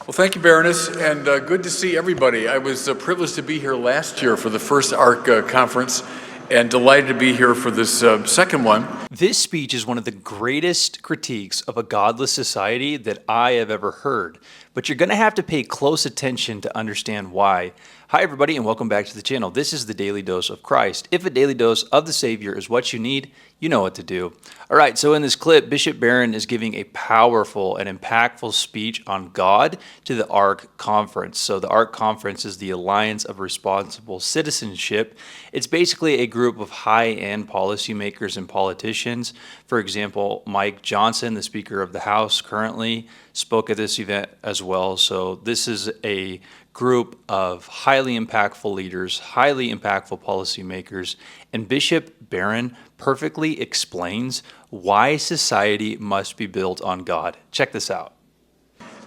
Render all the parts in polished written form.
Well, thank you, Baroness, and good to see everybody. I was privileged to be here last year for the first ARC conference, and delighted to be here for this second one. This speech is one of the greatest critiques of a godless society that I have ever heard, but you're going to have to pay close attention to understand why. Hi, everybody, and welcome back to the channel. This is the Daily Dose of Christ. If a daily dose of the Savior is what you need, you know what to do. All right, so in this clip, Bishop Barron is giving a powerful and impactful speech on God to the ARC Conference. So the ARC Conference is the Alliance of Responsible Citizenship. It's basically a group of high-end policymakers and politicians. For example, Mike Johnson, the Speaker of the House currently, spoke at this event as well. So this is a group of highly impactful leaders, highly impactful policymakers, and Bishop Barron perfectly explains why society must be built on God. Check this out.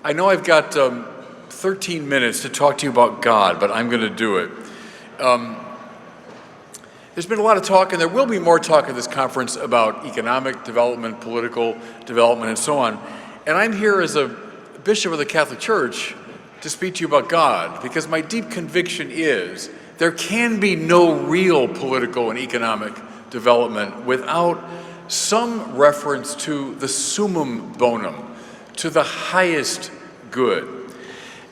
I know I've got 13 minutes to talk to you about God, but I'm going to do it. There's been a lot of talk, and there will be more talk at this conference about economic development, political development, and so on. And I'm here as a bishop of the Catholic Church to speak to you about God, because my deep conviction is there can be no real political and economic development without some reference to the summum bonum, to the highest good.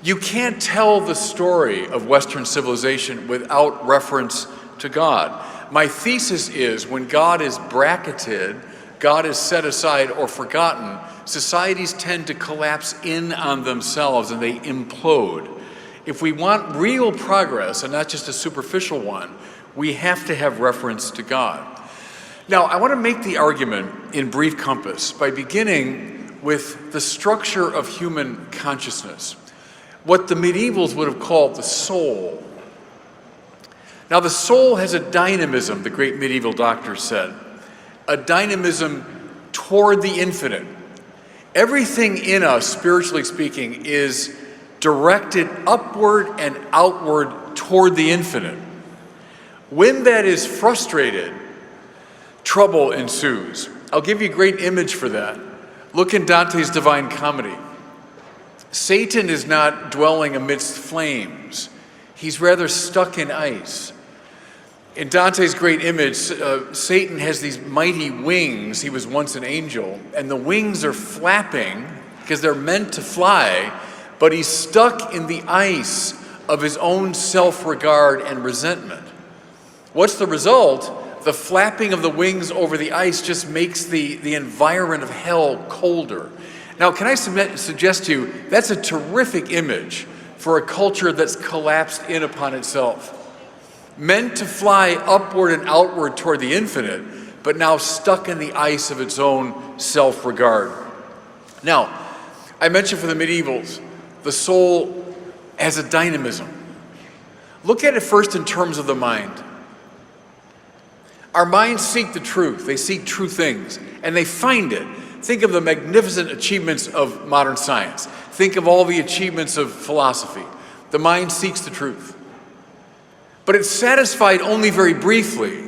You can't tell the story of Western civilization without reference to God. My thesis is when God is bracketed, God is set aside or forgotten, societies tend to collapse in on themselves and they implode. If we want real progress and not just a superficial one, we have to have reference to God. Now, I want to make the argument in brief compass by beginning with the structure of human consciousness, what the medievals would have called the soul. Now, the soul has a dynamism, the great medieval doctors said, a dynamism toward the infinite. Everything in us, spiritually speaking, is directed upward and outward toward the infinite. When that is frustrated, trouble ensues. I'll give you a great image for that. Look in Dante's Divine Comedy. Satan is not dwelling amidst flames. He's rather stuck in ice. In Dante's great image, Satan has these mighty wings. He was once an angel, and the wings are flapping because they're meant to fly, but he's stuck in the ice of his own self-regard and resentment. What's the result? The flapping of the wings over the ice just makes the environment of hell colder. Now, can I suggest to you, that's a terrific image for a culture that's collapsed in upon itself. Meant to fly upward and outward toward the infinite, but now stuck in the ice of its own self-regard. Now, I mentioned for the medievals, the soul has a dynamism. Look at it first in terms of the mind. Our minds seek the truth. They seek true things, and they find it. Think of the magnificent achievements of modern science. Think of all the achievements of philosophy. The mind seeks the truth. But it's satisfied only very briefly.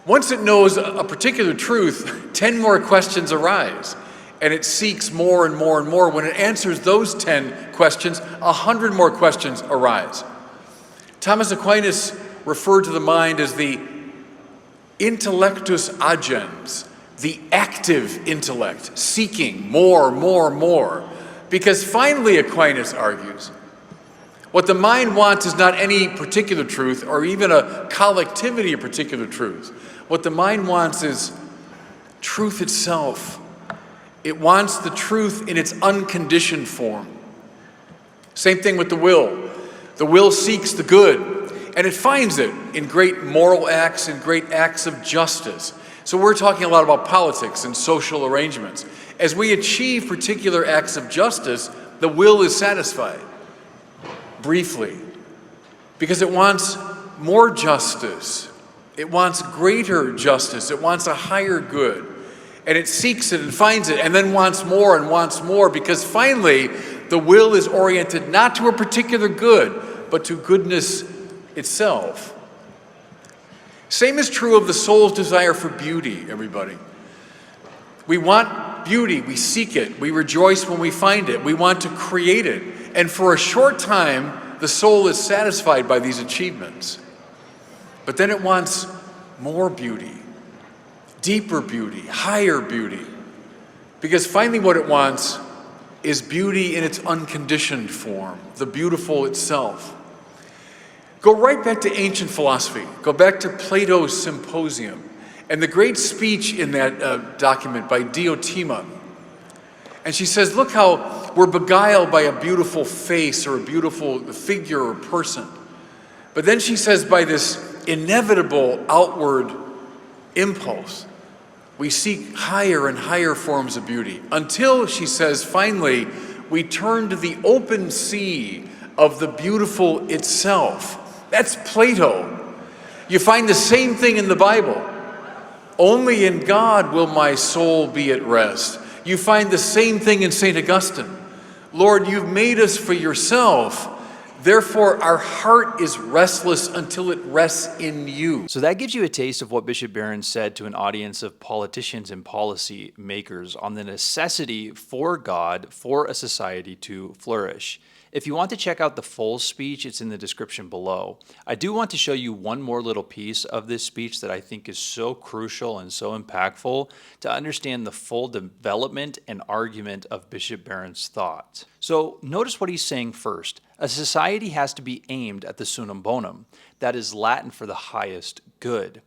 Once it knows a particular truth, 10 more questions arise, and it seeks more and more and more. When it answers those 10 questions, 100 more questions arise. Thomas Aquinas referred to the mind as the intellectus agens, the active intellect, seeking more, more, more. Because finally, Aquinas argues, what the mind wants is not any particular truth or even a collectivity of particular truth. What the mind wants is truth itself. It wants the truth in its unconditioned form. Same thing with the will. The will seeks the good, and it finds it in great moral acts and great acts of justice. So we're talking a lot about politics and social arrangements. As we achieve particular acts of justice, the will is satisfied. Briefly, because it wants more justice, it wants greater justice, it wants a higher good, and it seeks it and finds it, and then wants more, because finally the will is oriented not to a particular good, but to goodness itself. Same is true of the soul's desire for beauty, everybody. We want beauty, we seek it. We rejoice when we find it. We want to create it. And for a short time, the soul is satisfied by these achievements. But then it wants more beauty, deeper beauty, higher beauty. Because finally what it wants is beauty in its unconditioned form, the beautiful itself. Go right back to ancient philosophy. Go back to Plato's Symposium and the great speech in that document by Diotima. And she says, look how we're beguiled by a beautiful face or a beautiful figure or person. But then she says, by this inevitable outward impulse, we seek higher and higher forms of beauty until, she says, finally, we turn to the open sea of the beautiful itself. That's Plato. You find the same thing in the Bible. Only in God will my soul be at rest. You find the same thing in St. Augustine. Lord, you've made us for yourself. Therefore, our heart is restless until it rests in you. So that gives you a taste of what Bishop Barron said to an audience of politicians and policy makers on the necessity for God, for a society to flourish. If you want to check out the full speech, it's in the description below. I do want to show you one more little piece of this speech that I think is so crucial and so impactful to understand the full development and argument of Bishop Barron's thought. So notice what he's saying first. A society has to be aimed at the summum bonum. That is Latin for the highest good.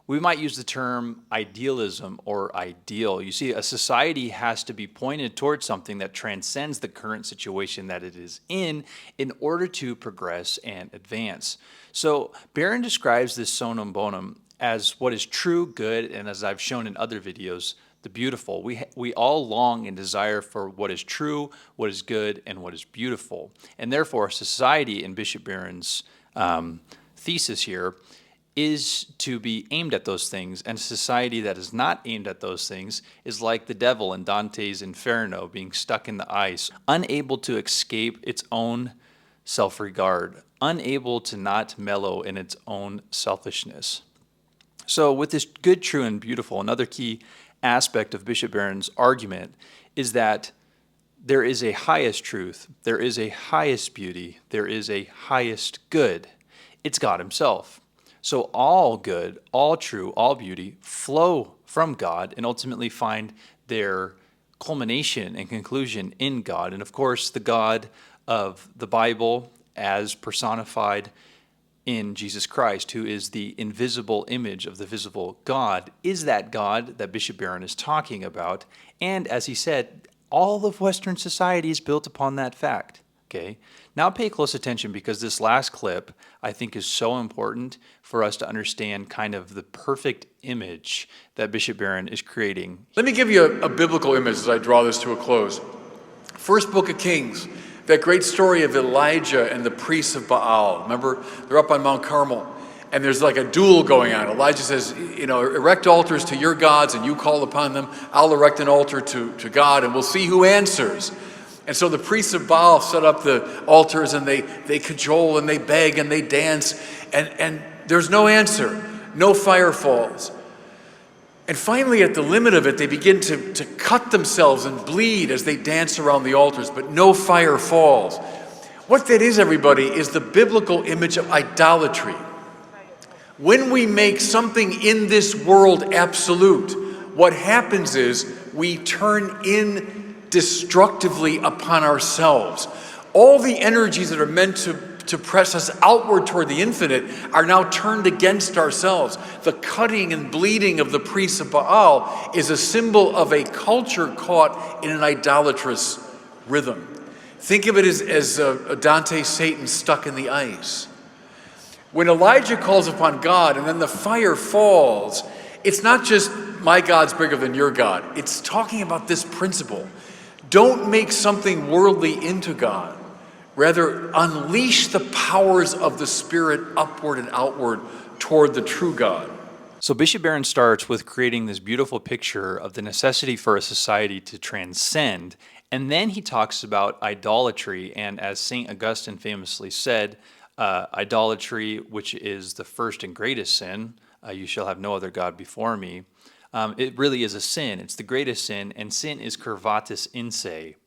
We might use the term idealism or ideal. You see, a society has to be pointed towards something that transcends the current situation that it is in order to progress and advance. So Barron describes this summum bonum as what is true, good, and as I've shown in other videos, the beautiful. We all long and desire for what is true, what is good, and what is beautiful. And therefore, society, in Bishop Barron's thesis here, is to be aimed at those things, and a society that is not aimed at those things is like the devil in Dante's Inferno, being stuck in the ice, unable to escape its own self-regard, unable to not mellow in its own selfishness. So with this good, true, and beautiful, another key aspect of Bishop Barron's argument is that there is a highest truth, there is a highest beauty, there is a highest good. It's God himself. So all good, all true, all beauty flow from God and ultimately find their culmination and conclusion in God. And of course, the God of the Bible as personified in Jesus Christ, who is the invisible image of the visible God, is that God that Bishop Barron is talking about. And as he said, all of Western society is built upon that fact. Okay. Now pay close attention, because this last clip I think is so important for us to understand kind of the perfect image that Bishop Barron is creating. Let me give you a biblical image as I draw this to a close. First book of Kings, that great story of Elijah and the priests of Baal. Remember, they're up on Mount Carmel, and there's like a duel going on. Elijah says, you know, erect altars to your gods, and you call upon them. I'll erect an altar to God, and we'll see who answers. And so the priests of Baal set up the altars, and they cajole and they beg and they dance, and there's no answer. No fire falls. And finally, at the limit of it, they begin to cut themselves and bleed as they dance around the altars, but no fire falls. What that is, everybody, is the biblical image of idolatry. When we make something in this world absolute, what happens is we turn in destructively upon ourselves. All the energies that are meant to press us outward toward the infinite are now turned against ourselves. The cutting and bleeding of the priests of Baal is a symbol of a culture caught in an idolatrous rhythm. Think of it as Dante's Satan stuck in the ice. When Elijah calls upon God and then the fire falls, it's not just my God's bigger than your God. It's talking about this principle. Don't make something worldly into God. Rather, unleash the powers of the Spirit upward and outward toward the true God. So Bishop Barron starts with creating this beautiful picture of the necessity for a society to transcend, and then he talks about idolatry, and as St. Augustine famously said, idolatry, which is the first and greatest sin, you shall have no other God before me, It really is a sin. It's the greatest sin, and sin is curvatus in se,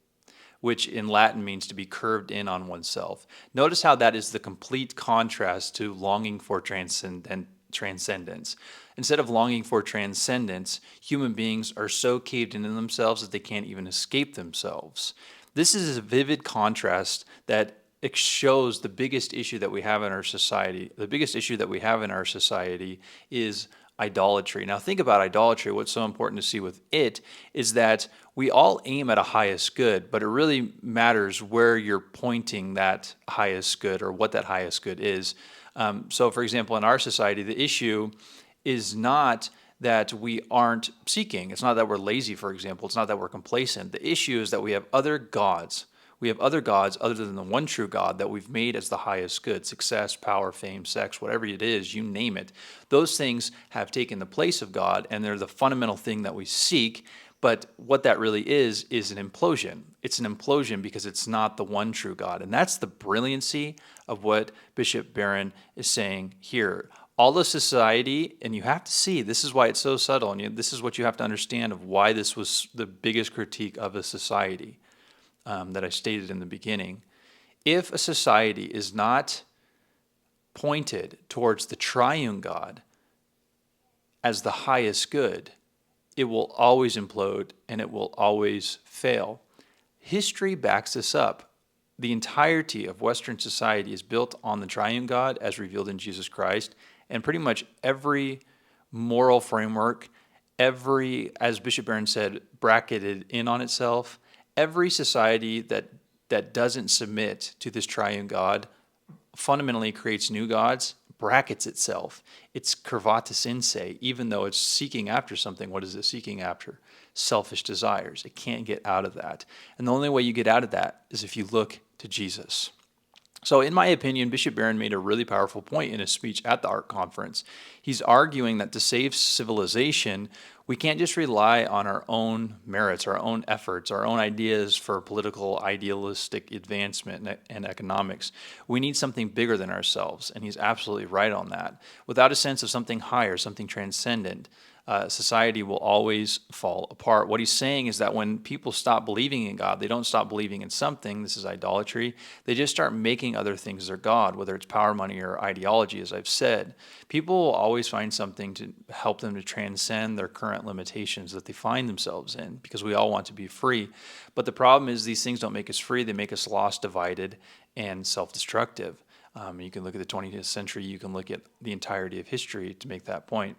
which in Latin means to be curved in on oneself. Notice how that is the complete contrast to longing for transcendence. Instead of longing for transcendence, human beings are so caved into themselves that they can't even escape themselves. This is a vivid contrast that it shows the biggest issue that we have in our society. The biggest issue that we have in our society is idolatry. Now, think about idolatry. What's so important to see with it is that we all aim at a highest good, but it really matters where you're pointing that highest good or what that highest good is. So, for example, in our society, the issue is not that we aren't seeking. It's not that we're lazy, for example. It's not that we're complacent. The issue is that we have other gods. We have other gods other than the one true God that we've made as the highest good. Success, power, fame, sex, whatever it is, you name it. Those things have taken the place of God, and they're the fundamental thing that we seek. But what that really is an implosion. It's an implosion because it's not the one true God. And that's the brilliancy of what Bishop Barron is saying here. All the society, and you have to see, this is why it's so subtle, and this is what you have to understand of why this was the biggest critique of a society that I stated in the beginning. If a society is not pointed towards the triune God as the highest good, it will always implode and it will always fail. History backs this up. The entirety of Western society is built on the triune God as revealed in Jesus Christ, and pretty much every moral framework, as Bishop Barron said, bracketed in on itself, every society that doesn't submit to this triune God fundamentally creates new gods, brackets itself. It's curvatus in se, even though it's seeking after something. What is it seeking after? Selfish desires. It can't get out of that. And the only way you get out of that is if you look to Jesus. So in my opinion, Bishop Barron made a really powerful point in his speech at the ARC conference. He's arguing that to save civilization, we can't just rely on our own merits, our own efforts, our own ideas for political idealistic advancement and economics. We need something bigger than ourselves, and he's absolutely right on that. Without a sense of something higher, something transcendent, society will always fall apart. What he's saying is that when people stop believing in God, they don't stop believing in something. This is idolatry. They just start making other things their God, whether it's power, money, or ideology, as I've said. People will always find something to help them to transcend their current limitations that they find themselves in, because we all want to be free. But the problem is these things don't make us free. They make us lost, divided, and self-destructive. You can look at the 20th century. You can look at the entirety of history to make that point.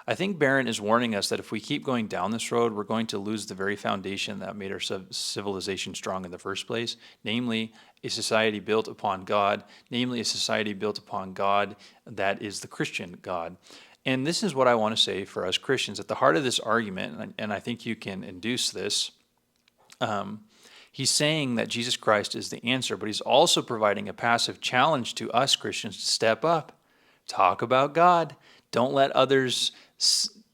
I think Barron is warning us that if we keep going down this road, we're going to lose the very foundation that made our civilization strong in the first place, namely a society built upon God, namely a society built upon God that is the Christian God. And this is what I want to say for us Christians. At the heart of this argument, and I think you can induce this, he's saying that Jesus Christ is the answer, but he's also providing a passive challenge to us Christians to step up, talk about God. Don't let others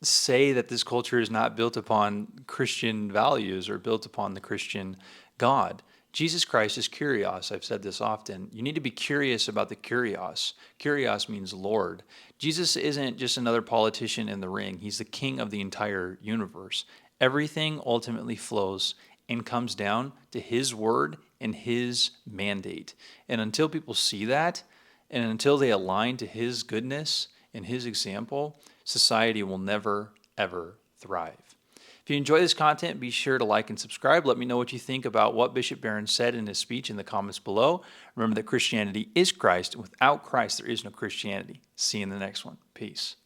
say that this culture is not built upon Christian values or built upon the Christian God. Jesus Christ is kurios. I've said this often. You need to be curious about the kurios. Kurios means Lord. Jesus isn't just another politician in the ring. He's the king of the entire universe. Everything ultimately flows and comes down to his word and his mandate. And until people see that, and until they align to his goodness and his example, society will never, ever thrive. If you enjoy this content, be sure to like and subscribe. Let me know what you think about what Bishop Barron said in his speech in the comments below. Remember that Christianity is Christ, and without Christ, there is no Christianity. See you in the next one. Peace.